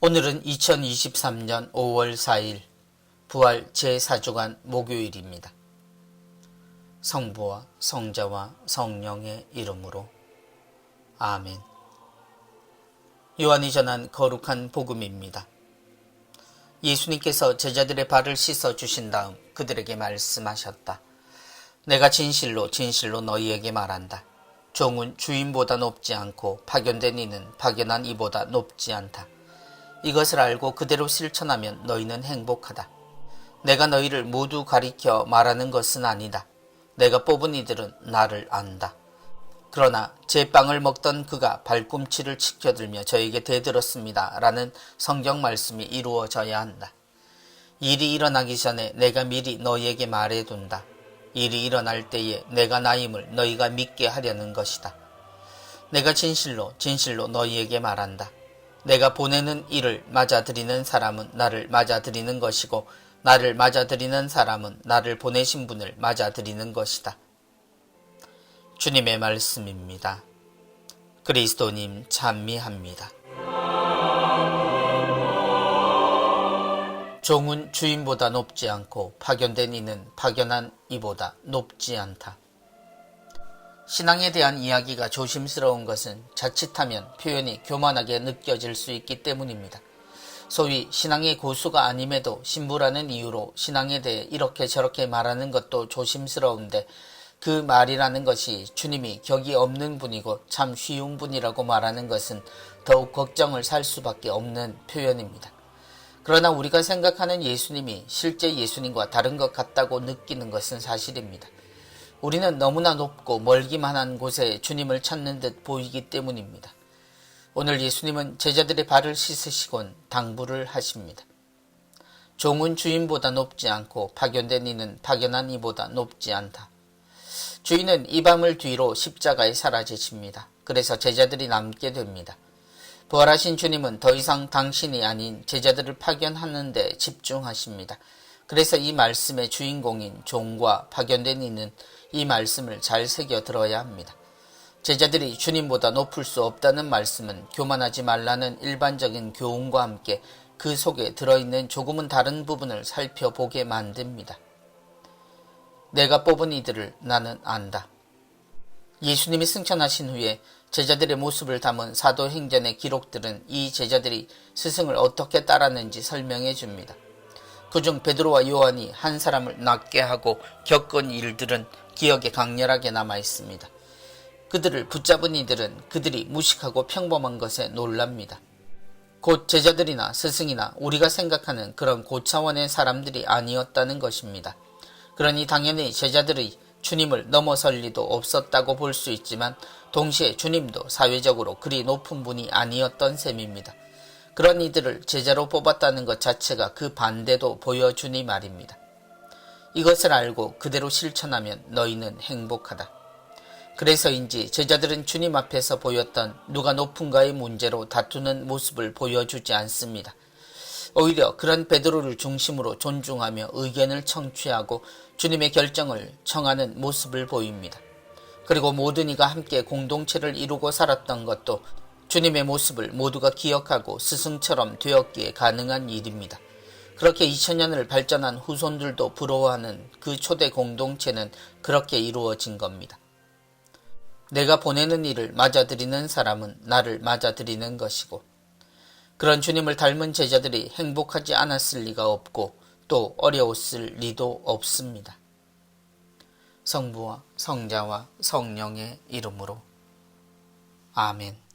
오늘은 2023년 5월 4일 부활 제4주간 목요일입니다. 성부와 성자와 성령의 이름으로 아멘. 요한이 전한 거룩한 복음입니다. 예수님께서 제자들의 발을 씻어 주신 다음 그들에게 말씀하셨다. 내가 진실로 진실로 너희에게 말한다. 종은 주인보다 높지 않고 파견된 이는 파견한 이보다 높지 않다. 이것을 알고 그대로 실천하면 너희는 행복하다. 내가 너희를 모두 가리켜 말하는 것은 아니다. 내가 뽑은 이들은 나를 안다. 그러나 제 빵을 먹던 그가 발꿈치를 치켜들며 저에게 대들었습니다. 라는 성경 말씀이 이루어져야 한다. 일이 일어나기 전에 내가 미리 너희에게 말해둔다. 일이 일어날 때에 내가 나임을 너희가 믿게 하려는 것이다. 내가 진실로 진실로 너희에게 말한다. 내가 보내는 이를 맞아들이는 사람은 나를 맞아들이는 것이고 나를 맞아들이는 사람은 나를 보내신 분을 맞아들이는 것이다. 주님의 말씀입니다. 그리스도님 찬미합니다. 종은 주인보다 높지 않고 파견된 이는 파견한 이보다 높지 않다. 신앙에 대한 이야기가 조심스러운 것은 자칫하면 표현이 교만하게 느껴질 수 있기 때문입니다. 소위 신앙의 고수가 아님에도 신부라는 이유로 신앙에 대해 이렇게 저렇게 말하는 것도 조심스러운데 그 말이라는 것이 주님이 격이 없는 분이고 참 쉬운 분이라고 말하는 것은 더욱 걱정을 살 수밖에 없는 표현입니다. 그러나 우리가 생각하는 예수님이 실제 예수님과 다른 것 같다고 느끼는 것은 사실입니다. 우리는 너무나 높고 멀기만 한 곳에 주님을 찾는 듯 보이기 때문입니다. 오늘 예수님은 제자들의 발을 씻으시곤 당부를 하십니다. 종은 주인보다 높지 않고 파견된 이는 파견한 이보다 높지 않다. 주인은 이 밤을 뒤로 십자가에 사라지십니다. 그래서 제자들이 남게 됩니다. 부활하신 주님은 더 이상 당신이 아닌 제자들을 파견하는 데 집중하십니다. 그래서 이 말씀의 주인공인 종과 파견된 이는 이 말씀을 잘 새겨 들어야 합니다. 제자들이 주님보다 높을 수 없다는 말씀은 교만하지 말라는 일반적인 교훈과 함께 그 속에 들어있는 조금은 다른 부분을 살펴보게 만듭니다. 내가 뽑은 이들을 나는 안다. 예수님이 승천하신 후에 제자들의 모습을 담은 사도행전의 기록들은 이 제자들이 스승을 어떻게 따랐는지 설명해 줍니다. 그중 베드로와 요한이 한 사람을 낫게 하고 겪은 일들은 기억에 강렬하게 남아 있습니다. 그들을 붙잡은 이들은 그들이 무식하고 평범한 것에 놀랍니다. 곧 제자들이나 스승이나 우리가 생각하는 그런 고차원의 사람들이 아니었다는 것입니다. 그러니 당연히 제자들의 주님을 넘어설 리도 없었다고 볼 수 있지만 동시에 주님도 사회적으로 그리 높은 분이 아니었던 셈입니다. 그런 이들을 제자로 뽑았다는 것 자체가 그 반대도 보여주니 말입니다. 이것을 알고 그대로 실천하면 너희는 행복하다. 그래서인지 제자들은 주님 앞에서 보였던 누가 높은가의 문제로 다투는 모습을 보여주지 않습니다. 오히려 그런 베드로를 중심으로 존중하며 의견을 청취하고 주님의 결정을 청하는 모습을 보입니다. 그리고 모든 이가 함께 공동체를 이루고 살았던 것도 주님의 모습을 모두가 기억하고 스승처럼 되었기에 가능한 일입니다. 그렇게 2000년을 발전한 후손들도 부러워하는 그 초대 공동체는 그렇게 이루어진 겁니다. 내가 보내는 일을 맞아들이는 사람은 나를 맞아들이는 것이고 그런 주님을 닮은 제자들이 행복하지 않았을 리가 없고 또 어려웠을 리도 없습니다. 성부와 성자와 성령의 이름으로 아멘.